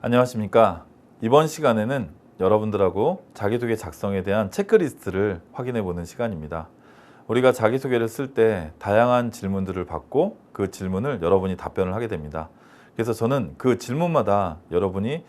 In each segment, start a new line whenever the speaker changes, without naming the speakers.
안녕하십니까. 이번 시간에는 여러분들하고 자기소개 작성에 대한 체크리스트를 확인해 보는 시간입니다. 우리가 자기소개를 쓸 때 다양한 질문들을 받고 그 질문을 여러분이 답변을 하게 됩니다. 그래서 저는 그 질문마다 여러분이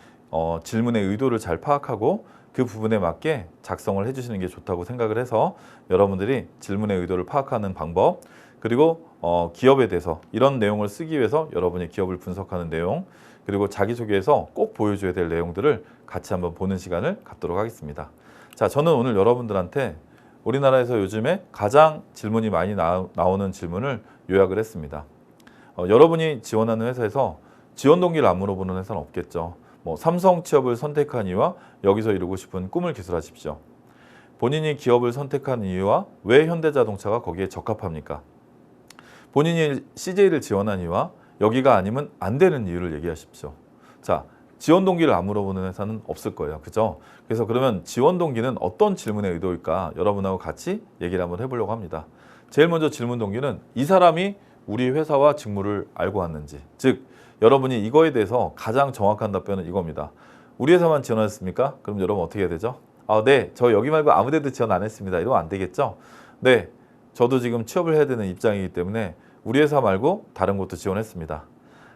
질문의 의도를 잘 파악하고 그 부분에 맞게 작성을 해주시는 게 좋다고 생각을 해서 여러분들이 질문의 의도를 파악하는 방법, 그리고 기업에 대해서 이런 내용을 쓰기 위해서 여러분이 기업을 분석하는 내용, 그리고 자기소개에서 꼭 보여줘야 될 내용들을 같이 한번 보는 시간을 갖도록 하겠습니다. 자, 저는 오늘 여러분들한테 우리나라에서 요즘에 가장 질문이 많이 나오는 질문을 요약을 했습니다. 여러분이 지원하는 회사에서 지원 동기를 안 물어보는 회사는 없겠죠. 삼성 취업을 선택한 이유와 여기서 이루고 싶은 꿈을 기술하십시오. 본인이 기업을 선택한 이유와 왜 현대자동차가 거기에 적합합니까? 본인이 CJ를 지원한 이유와 여기가 아니면 안 되는 이유를 얘기하십시오. 자, 지원 동기를 안 물어보는 회사는 없을 거예요. 그죠? 그래서 그러면 지원 동기는 어떤 질문의 의도일까? 여러분하고 같이 얘기를 한번 해보려고 합니다. 제일 먼저 질문 동기는 이 사람이 우리 회사와 직무를 알고 왔는지, 즉 여러분이 이거에 대해서 가장 정확한 답변은 이겁니다. 우리 회사만 지원하셨습니까? 그럼 여러분 어떻게 해야 되죠? 네, 저 여기 말고 아무 데도 지원 안 했습니다. 이러면 안 되겠죠? 네, 저도 지금 취업을 해야 되는 입장이기 때문에 우리 회사 말고 다른 곳도 지원했습니다.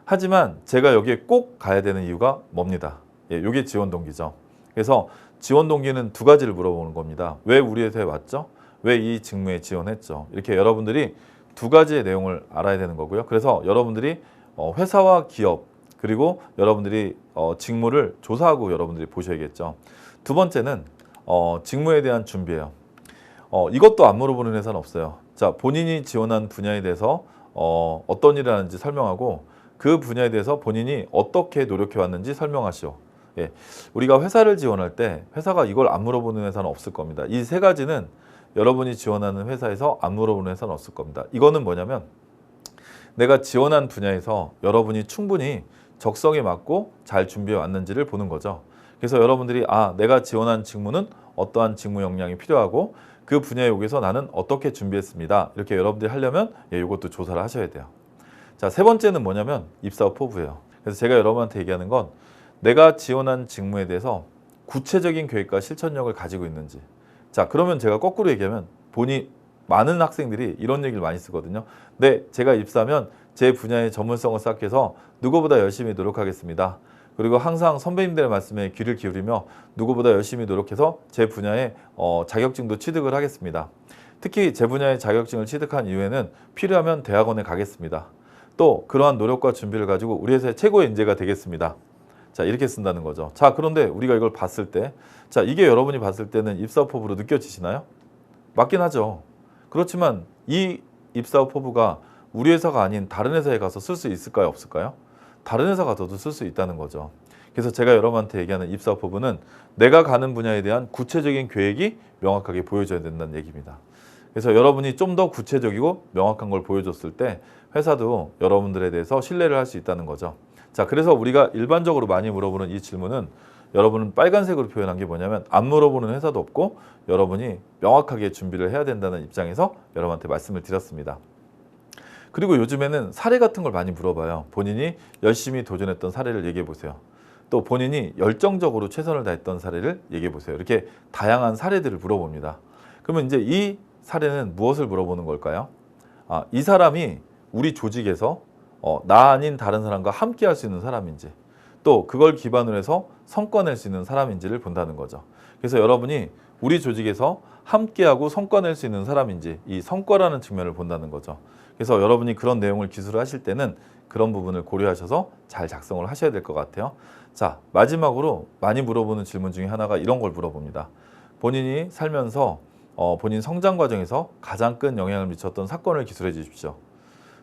하지만 제가 여기에 꼭 가야 되는 이유가 뭡니다. 이게 지원 동기죠. 그래서 지원 동기는 두 가지를 물어보는 겁니다. 왜 우리 회사에 왔죠? 왜 이 직무에 지원했죠? 이렇게 여러분들이 두 가지의 내용을 알아야 되는 거고요. 그래서 여러분들이 회사와 기업, 그리고 여러분들이 직무를 조사하고 여러분들이 보셔야겠죠. 두 번째는 직무에 대한 준비예요. 이것도 안 물어보는 회사는 없어요. 자, 본인이 지원한 분야에 대해서 어떤 일을 하는지 설명하고 그 분야에 대해서 본인이 어떻게 노력해 왔는지 설명하시오. 우리가 회사를 지원할 때 회사가 이걸 안 물어보는 회사는 없을 겁니다. 이 세 가지는 여러분이 지원하는 회사에서 안 물어보는 회사는 없을 겁니다. 이거는 뭐냐면 내가 지원한 분야에서 여러분이 충분히 적성에 맞고 잘 준비해 왔는지를 보는 거죠. 그래서 여러분들이 내가 지원한 직무는 어떠한 직무 역량이 필요하고 그 분야에 오기서 나는 어떻게 준비했습니다. 이렇게 여러분들이 하려면 이것도 조사를 하셔야 돼요. 자, 세 번째는 뭐냐면 입사 후 포부예요. 그래서 제가 여러분한테 얘기하는 건 내가 지원한 직무에 대해서 구체적인 계획과 실천력을 가지고 있는지. 자, 그러면 제가 거꾸로 얘기하면 많은 학생들이 이런 얘기를 많이 쓰거든요. 네, 제가 입사하면 제 분야의 전문성을 쌓기 위해서 누구보다 열심히 노력하겠습니다. 그리고 항상 선배님들의 말씀에 귀를 기울이며 누구보다 열심히 노력해서 제 분야의 자격증도 취득을 하겠습니다. 특히 제 분야의 자격증을 취득한 이후에는 필요하면 대학원에 가겠습니다. 또 그러한 노력과 준비를 가지고 우리 회사의 최고의 인재가 되겠습니다. 자, 이렇게 쓴다는 거죠. 자, 그런데 우리가 이걸 봤을 때, 자, 이게 여러분이 봤을 때는 입사 포부로 느껴지시나요? 맞긴 하죠. 그렇지만 이 입사 포부가 우리 회사가 아닌 다른 회사에 가서 쓸 수 있을까요? 없을까요? 다른 회사 가서도 쓸 수 있다는 거죠. 그래서 제가 여러분한테 얘기하는 입사 포부는 내가 가는 분야에 대한 구체적인 계획이 명확하게 보여져야 된다는 얘기입니다. 그래서 여러분이 좀 더 구체적이고 명확한 걸 보여줬을 때 회사도 여러분들에 대해서 신뢰를 할 수 있다는 거죠. 자, 그래서 우리가 일반적으로 많이 물어보는 이 질문은 여러분은 빨간색으로 표현한 게 뭐냐면 안 물어보는 회사도 없고 여러분이 명확하게 준비를 해야 된다는 입장에서 여러분한테 말씀을 드렸습니다. 그리고 요즘에는 사례 같은 걸 많이 물어봐요. 본인이 열심히 도전했던 사례를 얘기해 보세요. 또 본인이 열정적으로 최선을 다했던 사례를 얘기해 보세요. 이렇게 다양한 사례들을 물어봅니다. 그러면 이제 이 사례는 무엇을 물어보는 걸까요? 이 사람이 우리 조직에서 나 아닌 다른 사람과 함께 할 수 있는 사람인지, 또 그걸 기반으로 해서 성과 낼 수 있는 사람인지를 본다는 거죠. 그래서 여러분이 우리 조직에서 함께하고 성과 낼 수 있는 사람인지 이 성과라는 측면을 본다는 거죠. 그래서 여러분이 그런 내용을 기술을 하실 때는 그런 부분을 고려하셔서 잘 작성을 하셔야 될 것 같아요. 자, 마지막으로 많이 물어보는 질문 중에 하나가 이런 걸 물어봅니다. 본인이 살면서 본인 성장 과정에서 가장 큰 영향을 미쳤던 사건을 기술해 주십시오.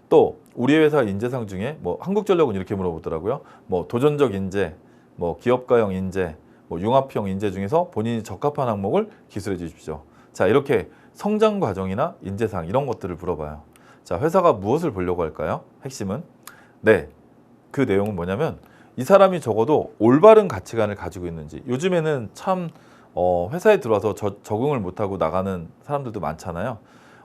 또 우리 회사 인재상 중에 한국전력은 이렇게 물어보더라고요. 도전적 인재, 기업가형 인재, 융합형 인재 중에서 본인이 적합한 항목을 기술해 주십시오. 자, 이렇게 성장 과정이나 인재상 이런 것들을 물어봐요. 자, 회사가 무엇을 보려고 할까요? 핵심은 그 내용은 뭐냐면 이 사람이 적어도 올바른 가치관을 가지고 있는지. 요즘에는 참 회사에 들어와서 적응을 못하고 나가는 사람들도 많잖아요.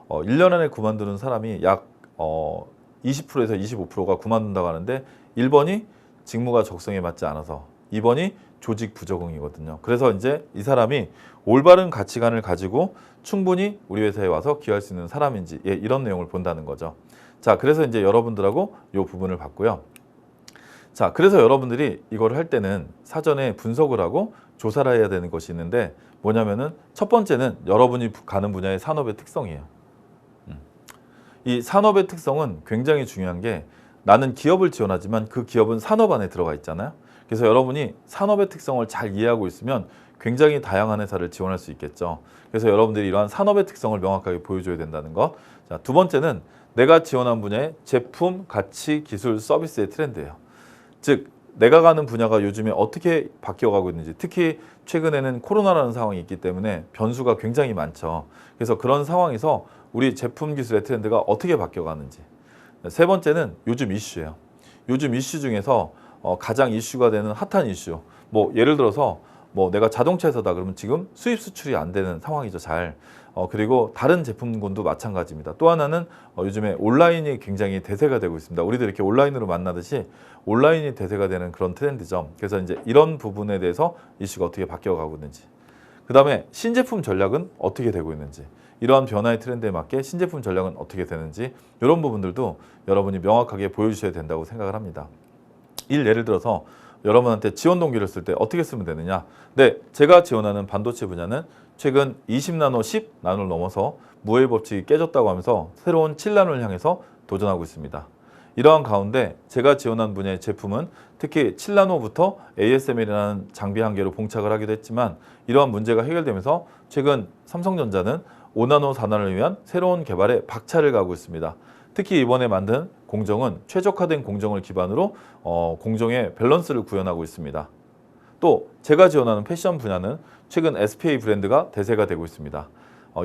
1년 안에 그만두는 사람이 약 20%에서 25%가 그만둔다고 하는데 1번이 직무가 적성에 맞지 않아서, 2번이 조직 부적응이거든요. 그래서 이제 이 사람이 올바른 가치관을 가지고 충분히 우리 회사에 와서 기여할 수 있는 사람인지 이런 내용을 본다는 거죠. 자, 그래서 이제 여러분들하고 이 부분을 봤고요. 자, 그래서 여러분들이 이걸 할 때는 사전에 분석을 하고 조사를 해야 되는 것이 있는데 뭐냐면은 첫 번째는 여러분이 가는 분야의 산업의 특성이에요. 이 산업의 특성은 굉장히 중요한 게 나는 기업을 지원하지만 그 기업은 산업 안에 들어가 있잖아요. 그래서 여러분이 산업의 특성을 잘 이해하고 있으면 굉장히 다양한 회사를 지원할 수 있겠죠. 그래서 여러분들이 이러한 산업의 특성을 명확하게 보여줘야 된다는 것. 자, 두 번째는 내가 지원한 분야의 제품, 가치, 기술, 서비스의 트렌드예요. 즉 내가 가는 분야가 요즘에 어떻게 바뀌어가고 있는지, 특히 최근에는 코로나라는 상황이 있기 때문에 변수가 굉장히 많죠. 그래서 그런 상황에서 우리 제품 기술의 트렌드가 어떻게 바뀌어가는지. 세 번째는 요즘 이슈예요. 요즘 이슈 중에서 가장 이슈가 되는 핫한 이슈. 뭐 예를 들어서 뭐 내가 자동차 회사다 그러면 지금 수입 수출이 안 되는 상황이죠. 잘. 그리고 다른 제품군도 마찬가지입니다. 또 하나는 요즘에 온라인이 굉장히 대세가 되고 있습니다. 우리도 이렇게 온라인으로 만나듯이 온라인이 대세가 되는 그런 트렌드죠. 그래서 이제 이런 부분에 대해서 이슈가 어떻게 바뀌어가고 있는지. 그 다음에 신제품 전략은 어떻게 되고 있는지. 이러한 변화의 트렌드에 맞게 신제품 전략은 어떻게 되는지 이런 부분들도 여러분이 명확하게 보여주셔야 된다고 생각을 합니다. 예를 들어서 여러분한테 지원 동기를 쓸 때 어떻게 쓰면 되느냐. 네, 제가 지원하는 반도체 분야는 최근 20나노, 10나노를 넘어서 무해 법칙이 깨졌다고 하면서 새로운 7나노를 향해서 도전하고 있습니다. 이러한 가운데 제가 지원한 분야의 제품은 특히 7나노부터 ASML이라는 장비 한계로 봉착을 하기도 했지만 이러한 문제가 해결되면서 최근 삼성전자는 5나노, 4나노를 위한 새로운 개발에 박차를 가고 있습니다. 특히 이번에 만든 공정은 최적화된 공정을 기반으로 공정의 밸런스를 구현하고 있습니다. 또 제가 지원하는 패션 분야는 최근 SPA 브랜드가 대세가 되고 있습니다.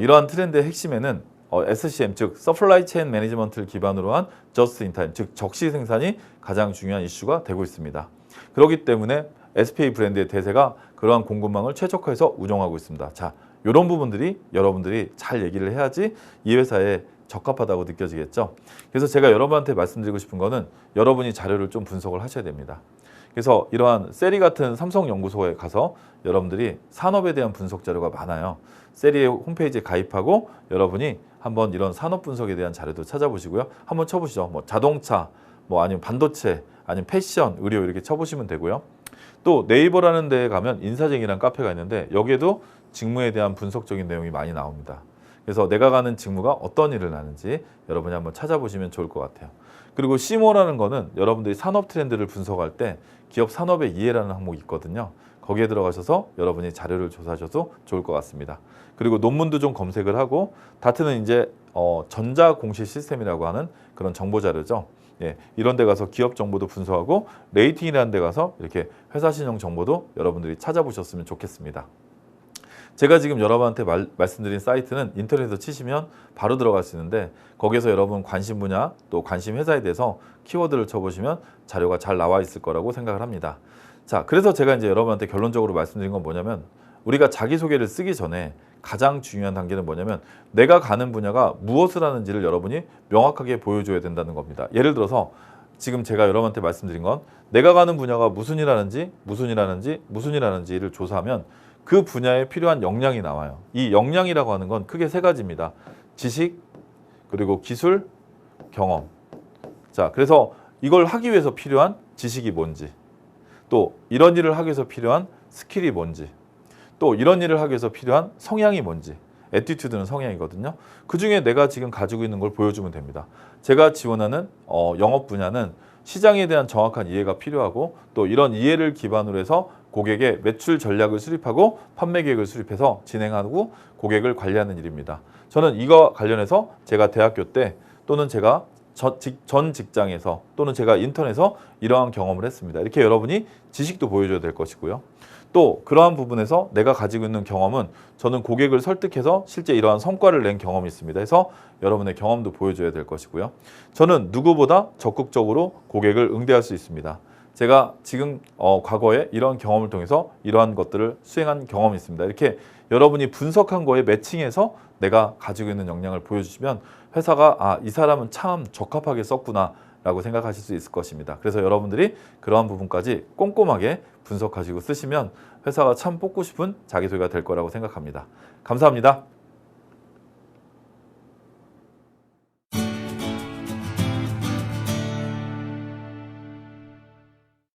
이러한 트렌드의 핵심에는 SCM 즉 Supply Chain Management를 기반으로 한 Just in Time 즉 적시 생산이 가장 중요한 이슈가 되고 있습니다. 그렇기 때문에 SPA 브랜드의 대세가 그러한 공급망을 최적화해서 운영하고 있습니다. 자, 이런 부분들이 여러분들이 잘 얘기를 해야지 이 회사에 적합하다고 느껴지겠죠. 그래서 제가 여러분한테 말씀드리고 싶은 거는 여러분이 자료를 좀 분석을 하셔야 됩니다. 그래서 이러한 세리 같은 삼성 연구소에 가서 여러분들이 산업에 대한 분석 자료가 많아요. 세리의 홈페이지에 가입하고 여러분이 한번 이런 산업 분석에 대한 자료도 찾아보시고요. 한번 쳐보시죠. 뭐 자동차, 뭐 아니면 반도체, 아니면 패션, 의료 이렇게 쳐보시면 되고요. 또 네이버라는 데에 가면 인사쟁이라는 카페가 있는데 여기에도 직무에 대한 분석적인 내용이 많이 나옵니다. 그래서 내가 가는 직무가 어떤 일을 하는지 여러분이 한번 찾아보시면 좋을 것 같아요. 그리고 CMO라는 거는 여러분들이 산업 트렌드를 분석할 때 기업 산업의 이해라는 항목이 있거든요. 거기에 들어가셔서 여러분이 자료를 조사하셔도 좋을 것 같습니다. 그리고 논문도 좀 검색을 하고 다트는 이제 전자공시 시스템이라고 하는 그런 정보 자료죠. 예, 이런 데 가서 기업 정보도 분석하고 레이팅이라는 데 가서 이렇게 회사 신용 정보도 여러분들이 찾아보셨으면 좋겠습니다. 제가 지금 여러분한테 말씀드린 사이트는 인터넷에서 치시면 바로 들어갈 수 있는데 거기에서 여러분 관심 분야 또 관심 회사에 대해서 키워드를 쳐보시면 자료가 잘 나와 있을 거라고 생각을 합니다. 자, 그래서 제가 이제 여러분한테 결론적으로 말씀드린 건 뭐냐면 우리가 자기소개를 쓰기 전에 가장 중요한 단계는 뭐냐면 내가 가는 분야가 무엇을 하는지를 여러분이 명확하게 보여줘야 된다는 겁니다. 예를 들어서 지금 제가 여러분한테 말씀드린 건 내가 가는 분야가 무슨 일 하는지 무슨 일 하는지 무슨 일 하는지를 조사하면 그 분야에 필요한 역량이 나와요. 이 역량이라고 하는 건 크게 세 가지입니다. 지식, 그리고 기술, 경험. 자, 그래서 이걸 하기 위해서 필요한 지식이 뭔지, 또 이런 일을 하기 위해서 필요한 스킬이 뭔지, 또 이런 일을 하기 위해서 필요한 성향이 뭔지. 애티튜드는 성향이거든요. 그중에 내가 지금 가지고 있는 걸 보여주면 됩니다. 제가 지원하는 영업 분야는 시장에 대한 정확한 이해가 필요하고 또 이런 이해를 기반으로 해서 고객의 매출 전략을 수립하고 판매 계획을 수립해서 진행하고 고객을 관리하는 일입니다. 저는 이거 관련해서 제가 대학교 때 또는 제가 전 직장에서 또는 제가 인턴에서 이러한 경험을 했습니다. 이렇게 여러분이 지식도 보여줘야 될 것이고요. 또 그러한 부분에서 내가 가지고 있는 경험은 저는 고객을 설득해서 실제 이러한 성과를 낸 경험이 있습니다. 해서 여러분의 경험도 보여줘야 될 것이고요. 저는 누구보다 적극적으로 고객을 응대할 수 있습니다. 제가 지금 과거에 이런 경험을 통해서 이러한 것들을 수행한 경험이 있습니다. 이렇게 여러분이 분석한 거에 매칭해서 내가 가지고 있는 역량을 보여주시면 회사가 이 사람은 참 적합하게 썼구나 라고 생각하실 수 있을 것입니다. 그래서 여러분들이 그러한 부분까지 꼼꼼하게 분석하시고 쓰시면 회사가 참 뽑고 싶은 자기소개가 될 거라고 생각합니다. 감사합니다.